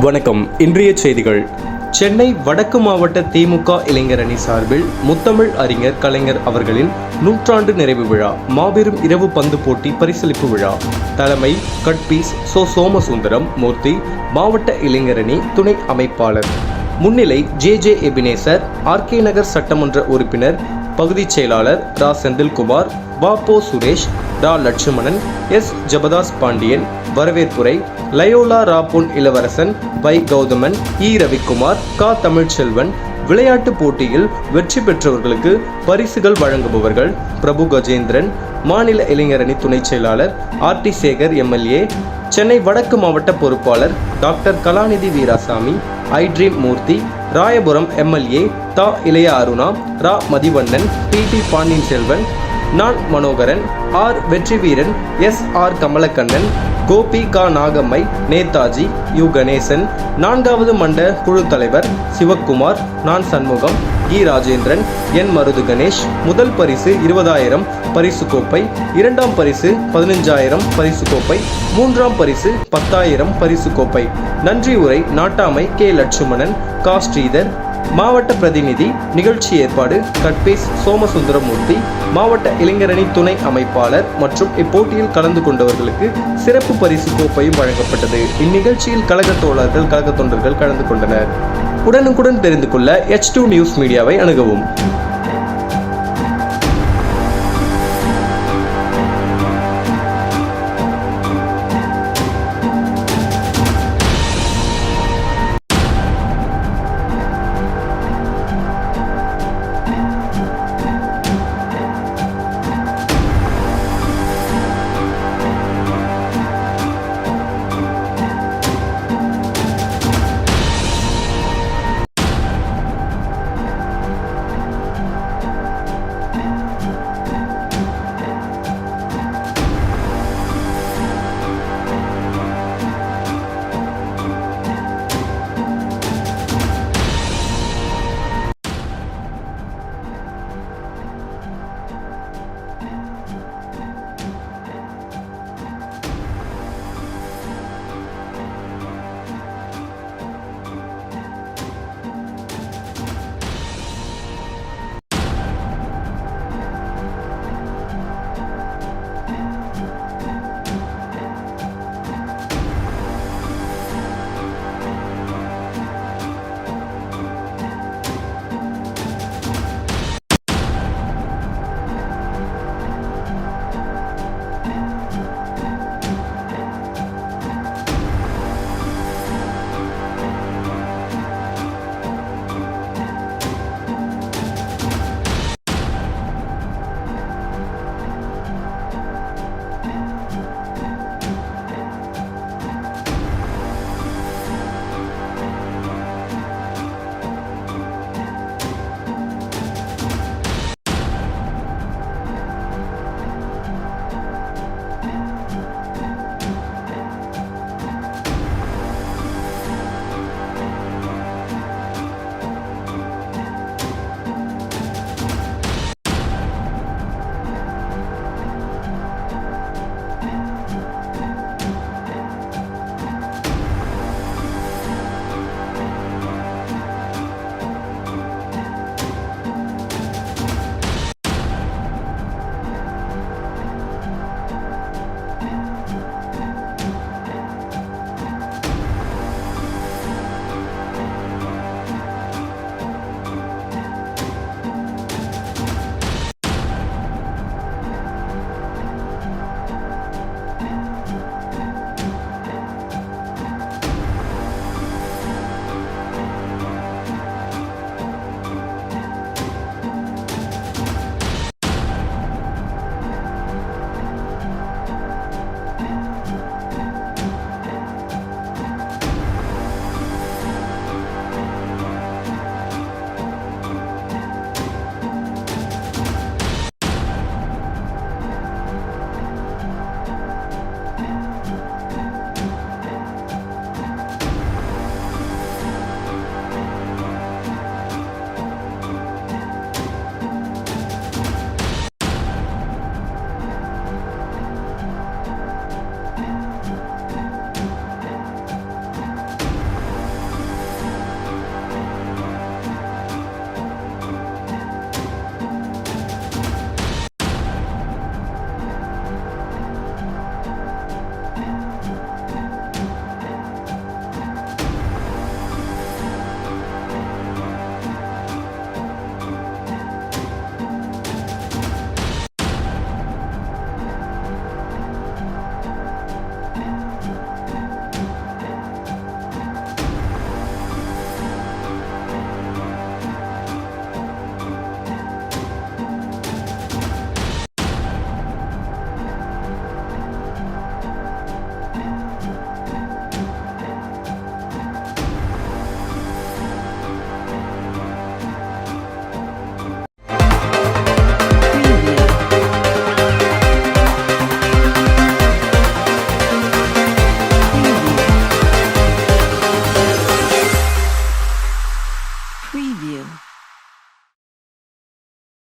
வணக்கம். இன்றைய செய்திகள். சென்னை வடக்கு மாவட்ட திமுக இளைஞரணி சார்பில் முத்தமிழ் அறிஞர் கலைஞர் அவர்களின் 100ஆண்டு நிறைவு விழா, மாபெரும் இரவு பந்து போட்டி பரிசளிப்பு விழா. தலைமை கட்பீஸ் சோமசுந்தரம் மூர்த்தி, மாவட்ட இளைஞரணி துணை அமைப்பாளர். முன்னிலை ஜே எபினேசர், ஆர்கே நகர் சட்டமன்ற உறுப்பினர், பகுதி செயலாளர் ரா செந்தில்குமார், வாபோ சுரேஷ், ரா லட்சுமணன், எஸ் ஜபதாஸ் பாண்டியன். வரவேற்புரை லயோலா ரா பொன் இளவரசன், வை கௌதமன், இ ரவிக்குமார், கா தமிழ்ச்செல்வன். விளையாட்டு போட்டியில் வெற்றி பெற்றவர்களுக்கு பரிசுகள் வழங்குபவர்கள் பிரபு கஜேந்திரன், மாநில இளைஞரணி துணை செயலாளர் ஆர்டி சேகர் எம்எல்ஏ, சென்னை வடக்கு மாவட்ட பொறுப்பாளர் doctor Kalanidhi Veerasamy, iDream Moorthy, Royapuram MLA தா இளைய அருணா, ரா மதிவண்ணன், டி பாண்டியன் செல்வன், நான் Manoharan, R Vetriveeran, S R Kamalakannan, Gopi கா நாகம்மை, நேதாஜி, யு கணேசன். 4வது மண்ட குழு தலைவர் சிவக்குமார், நான் சண்முகம், இ ராஜேந்திரன், என் மருது கணேஷ். முதல் பரிசு 20,000 பரிசு கோப்பை, 2ஆம் பரிசு 15,000 பரிசு கோப்பை, 3ஆம் பரிசு 10,000 பரிசு கோப்பை. நன்றி உரை நாட்டாமை கே லட்சுமணன், கா ஸ்ரீதர். மாவட்ட பிரதிநிதி. நிகழ்ச்சி ஏற்பாடு கட்பீஸ் சோமசுந்தரமூர்த்தி, மாவட்ட இளைஞரணி துணை அமைப்பாளர். மற்றும் இப்போட்டியில் கலந்து கொண்டவர்களுக்கு சிறப்பு பரிசு கோப்பையும் வழங்கப்பட்டது. இந்நிகழ்ச்சியில் கழக தோழர்கள், கழக தொண்டர்கள் கலந்து கொண்டனர். உடனுக்குடன் தெரிந்து கொள்ள H2 நியூஸ் மீடியாவை அணுகவும்.